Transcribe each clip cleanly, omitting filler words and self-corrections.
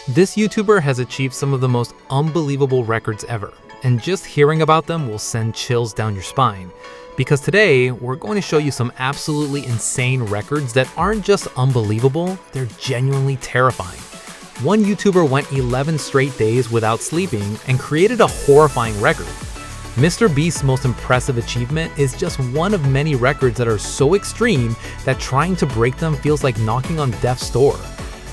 This YouTuber has achieved some of the most unbelievable records ever, and just hearing about them will send chills down your spine. Because today, we're going to show you some absolutely insane records that aren't just unbelievable, they're genuinely terrifying. One YouTuber went 11 straight days without sleeping and created a horrifying record. MrBeast's most impressive achievement is just one of many records that are so extreme that trying to break them feels like knocking on death's door.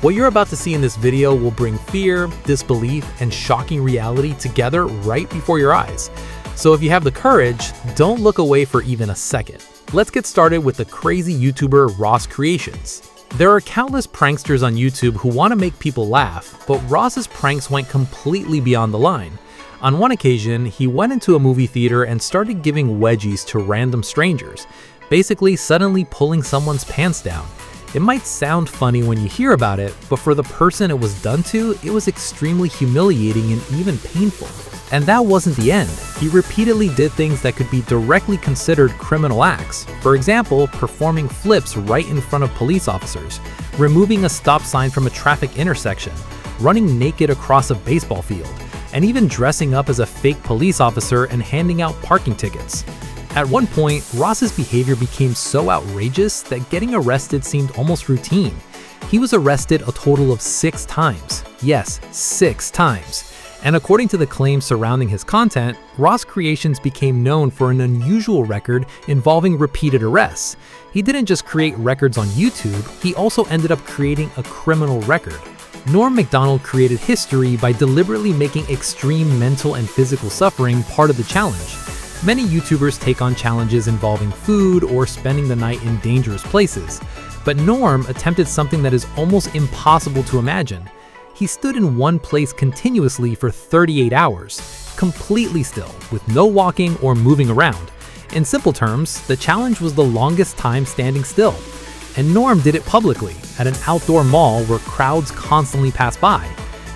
What you're about to see in this video will bring fear, disbelief, and shocking reality together right before your eyes. So if you have the courage, don't look away for even a second. Let's get started with the crazy YouTuber Ross Creations. There are countless pranksters on YouTube who want to make people laugh, but Ross's pranks went completely beyond the line. On one occasion, he went into a movie theater and started giving wedgies to random strangers, basically suddenly pulling someone's pants down. It might sound funny when you hear about it, but for the person it was done to, it was extremely humiliating and even painful. And that wasn't the end. He repeatedly did things that could be directly considered criminal acts. For example, performing flips right in front of police officers, removing a stop sign from a traffic intersection, running naked across a baseball field, and even dressing up as a fake police officer and handing out parking tickets. At one point, Ross's behavior became so outrageous that getting arrested seemed almost routine. He was arrested a total of 6 times. Yes, 6 times. And according to the claims surrounding his content, Ross Creations became known for an unusual record involving repeated arrests. He didn't just create records on YouTube, he also ended up creating a criminal record. Norm Macdonald created history by deliberately making extreme mental and physical suffering part of the challenge. Many YouTubers take on challenges involving food or spending the night in dangerous places, but Norm attempted something that is almost impossible to imagine. He stood in one place continuously for 38 hours, completely still, with no walking or moving around. In simple terms, the challenge was the longest time standing still. And Norm did it publicly, at an outdoor mall where crowds constantly passed by.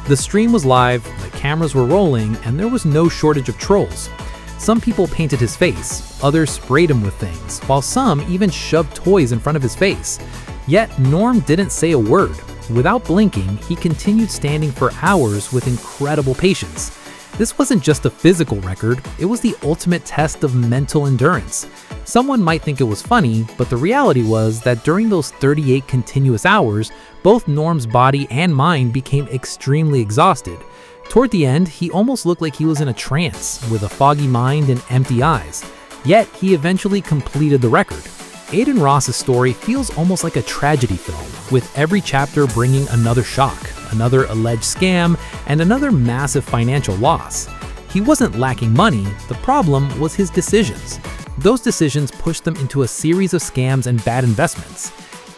The stream was live, the cameras were rolling, and there was no shortage of trolls. Some people painted his face, others sprayed him with things, while some even shoved toys in front of his face. Yet Norm didn't say a word. Without blinking, he continued standing for hours with incredible patience. This wasn't just a physical record, it was the ultimate test of mental endurance. Someone might think it was funny, but the reality was that during those 38 continuous hours, both Norm's body and mind became extremely exhausted. Toward the end, he almost looked like he was in a trance, with a foggy mind and empty eyes. Yet, he eventually completed the record. Aiden Ross's story feels almost like a tragedy film, with every chapter bringing another shock, another alleged scam, and another massive financial loss. He wasn't lacking money, the problem was his decisions. Those decisions pushed them into a series of scams and bad investments.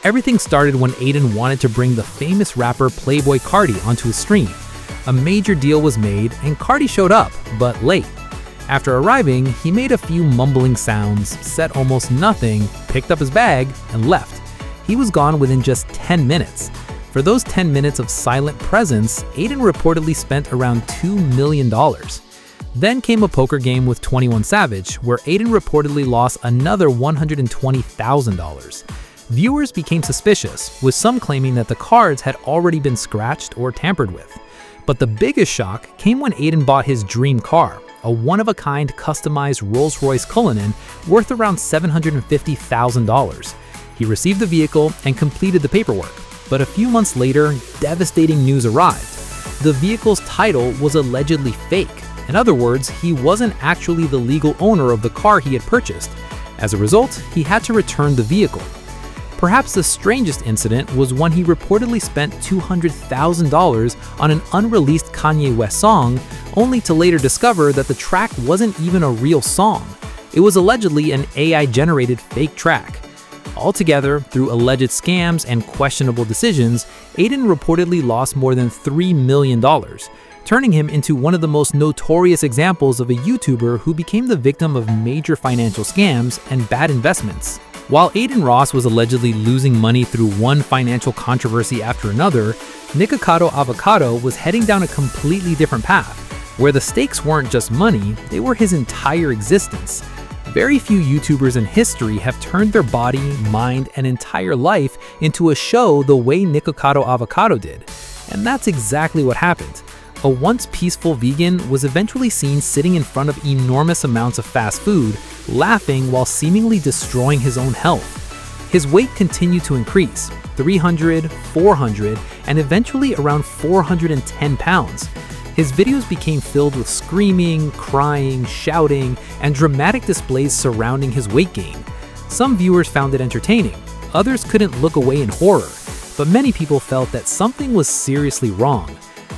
Everything started when Aiden wanted to bring the famous rapper Playboi Carti onto his stream. A major deal was made and Carti showed up, but late. After arriving, he made a few mumbling sounds, said almost nothing, picked up his bag, and left. He was gone within just 10 minutes. For those 10 minutes of silent presence, Aiden reportedly spent around $2 million. Then came a poker game with 21 Savage, where Aiden reportedly lost another $120,000. Viewers became suspicious, with some claiming that the cards had already been scratched or tampered with. But the biggest shock came when Aiden bought his dream car, a one-of-a-kind customized Rolls-Royce Cullinan worth around $750,000. He received the vehicle and completed the paperwork, but a few months later, devastating news arrived. The vehicle's title was allegedly fake. In other words, he wasn't actually the legal owner of the car he had purchased. As a result, he had to return the vehicle. Perhaps the strangest incident was when he reportedly spent $200,000 on an unreleased Kanye West song, only to later discover that the track wasn't even a real song. It was allegedly an AI-generated fake track. Altogether, through alleged scams and questionable decisions, Aiden reportedly lost more than $3 million, turning him into one of the most notorious examples of a YouTuber who became the victim of major financial scams and bad investments. While Aiden Ross was allegedly losing money through one financial controversy after another, Nikocado Avocado was heading down a completely different path, where the stakes weren't just money, they were his entire existence. Very few YouTubers in history have turned their body, mind, and entire life into a show the way Nikocado Avocado did. And that's exactly what happened. A once peaceful vegan was eventually seen sitting in front of enormous amounts of fast food, laughing while seemingly destroying his own health. His weight continued to increase, 300, 400, and eventually around 410 pounds. His videos became filled with screaming, crying, shouting, and dramatic displays surrounding his weight gain. Some viewers found it entertaining, others couldn't look away in horror, but many people felt that something was seriously wrong.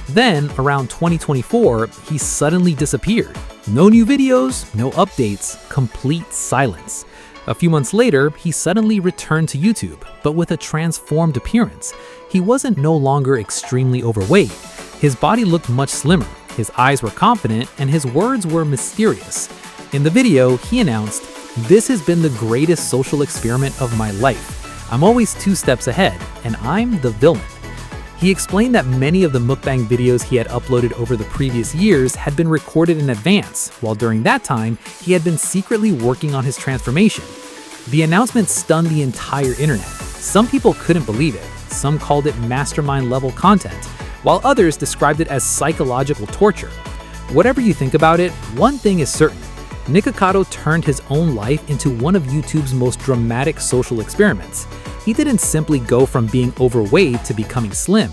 Then, around 2024, he suddenly disappeared. No new videos, no updates, complete silence. A few months later, he suddenly returned to YouTube, but with a transformed appearance. He wasn't no longer extremely overweight. His body looked much slimmer, his eyes were confident, and his words were mysterious. In the video, he announced, "This has been the greatest social experiment of my life. I'm always 2 steps ahead, and I'm the villain." He explained that many of the mukbang videos he had uploaded over the previous years had been recorded in advance, while during that time, he had been secretly working on his transformation. The announcement stunned the entire internet. Some people couldn't believe it. Some called it mastermind-level content, while others described it as psychological torture. Whatever you think about it, one thing is certain. Nikocado turned his own life into one of YouTube's most dramatic social experiments. He didn't simply go from being overweight to becoming slim.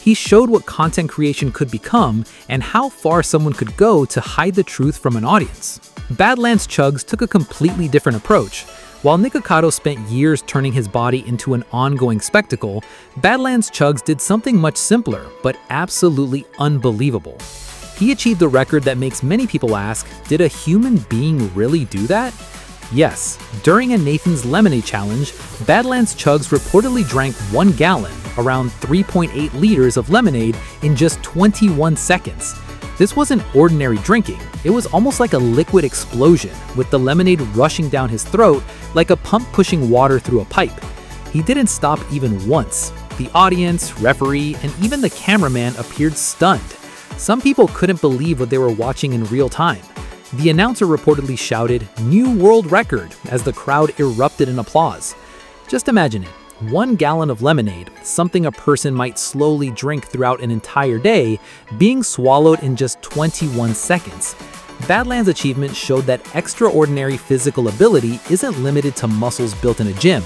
He showed what content creation could become and how far someone could go to hide the truth from an audience. Badlands Chugs took a completely different approach. While Nikocado spent years turning his body into an ongoing spectacle, Badlands Chugs did something much simpler, but absolutely unbelievable. He achieved a record that makes many people ask, did a human being really do that? Yes, during a Nathan's Lemonade Challenge, Badlands Chugs reportedly drank 1 gallon, around 3.8 liters of lemonade in just 21 seconds. This wasn't ordinary drinking, it was almost like a liquid explosion, with the lemonade rushing down his throat like a pump pushing water through a pipe. He didn't stop even once. The audience, referee, and even the cameraman appeared stunned. Some people couldn't believe what they were watching in real time. The announcer reportedly shouted, "New world record," as the crowd erupted in applause. Just imagine it. 1 gallon of lemonade, something a person might slowly drink throughout an entire day, being swallowed in just 21 seconds. Badlands' achievement showed that extraordinary physical ability isn't limited to muscles built in a gym.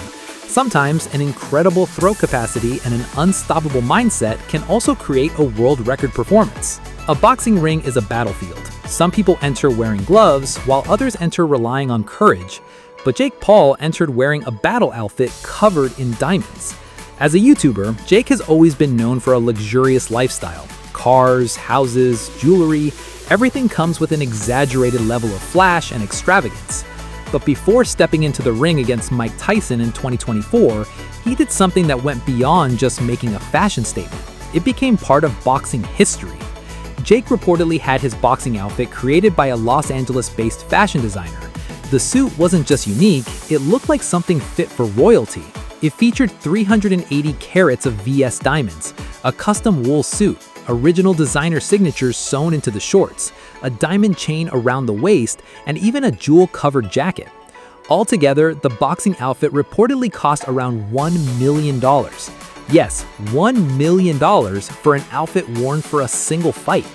Sometimes an incredible throat capacity and an unstoppable mindset can also create a world record performance. A boxing ring is a battlefield. Some people enter wearing gloves, while others enter relying on courage. But Jake Paul entered wearing a battle outfit covered in diamonds. As a YouTuber, Jake has always been known for a luxurious lifestyle. Cars, houses, jewelry, everything comes with an exaggerated level of flash and extravagance. But before stepping into the ring against Mike Tyson in 2024, he did something that went beyond just making a fashion statement. It became part of boxing history. Jake reportedly had his boxing outfit created by a Los Angeles-based fashion designer. The suit wasn't just unique, it looked like something fit for royalty. It featured 380 carats of VS diamonds, a custom wool suit, original designer signatures sewn into the shorts, a diamond chain around the waist, and even a jewel-covered jacket. Altogether, the boxing outfit reportedly cost around $1 million. Yes, $1 million for an outfit worn for a single fight.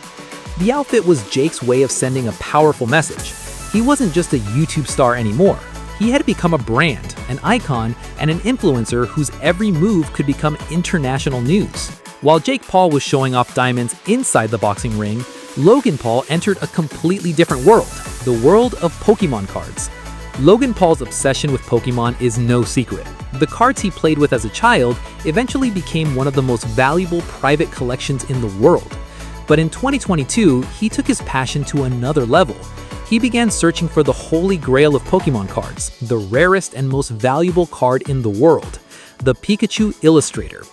The outfit was Jake's way of sending a powerful message. He wasn't just a YouTube star anymore. He had become a brand, an icon, and an influencer whose every move could become international news. While Jake Paul was showing off diamonds inside the boxing ring, Logan Paul entered a completely different world, the world of Pokémon cards. Logan Paul's obsession with Pokémon is no secret. The cards he played with as a child eventually became one of the most valuable private collections in the world. But in 2022, he took his passion to another level. He began searching for the holy grail of Pokémon cards, the rarest and most valuable card in the world, the Pikachu Illustrator.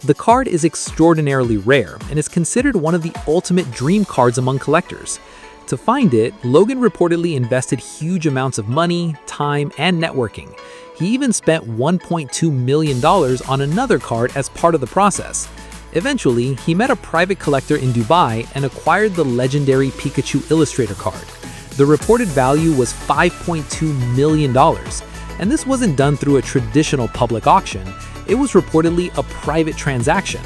The card is extraordinarily rare and is considered one of the ultimate dream cards among collectors. To find it, Logan reportedly invested huge amounts of money, time, and networking. He even spent $1.2 million on another card as part of the process. Eventually, he met a private collector in Dubai and acquired the legendary Pikachu Illustrator card. The reported value was $5.2 million, and this wasn't done through a traditional public auction. It was reportedly a private transaction.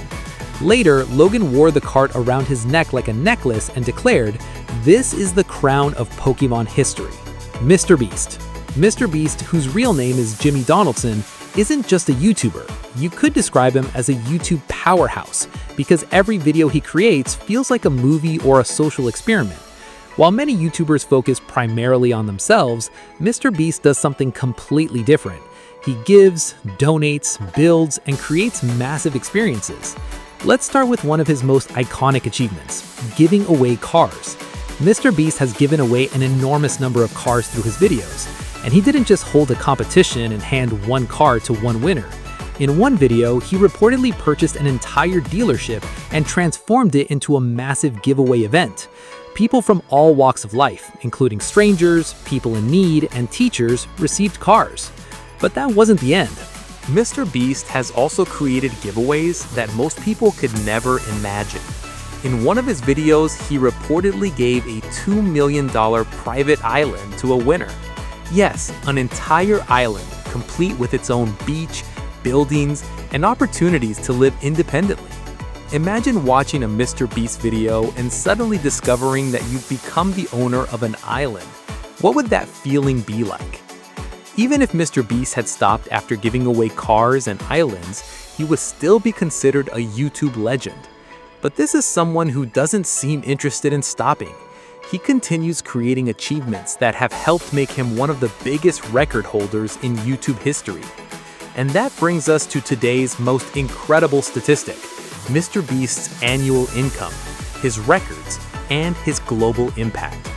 Later, Logan wore the cart around his neck like a necklace and declared, "This is the crown of Pokémon history." MrBeast. MrBeast, whose real name is Jimmy Donaldson, isn't just a YouTuber. You could describe him as a YouTube powerhouse because every video he creates feels like a movie or a social experiment. While many YouTubers focus primarily on themselves, MrBeast does something completely different. He gives, donates, builds, and creates massive experiences. Let's start with one of his most iconic achievements, giving away cars. MrBeast has given away an enormous number of cars through his videos, and he didn't just hold a competition and hand one car to one winner. In one video, he reportedly purchased an entire dealership and transformed it into a massive giveaway event. People from all walks of life, including strangers, people in need, and teachers, received cars. But that wasn't the end. MrBeast has also created giveaways that most people could never imagine. In one of his videos, he reportedly gave a $2 million private island to a winner. Yes, an entire island, complete with its own beach, buildings, and opportunities to live independently. Imagine watching a MrBeast video and suddenly discovering that you've become the owner of an island. What would that feeling be like? Even if MrBeast had stopped after giving away cars and islands, he would still be considered a YouTube legend. But this is someone who doesn't seem interested in stopping. He continues creating achievements that have helped make him one of the biggest record holders in YouTube history. And that brings us to today's most incredible statistic, MrBeast's annual income, his records, and his global impact.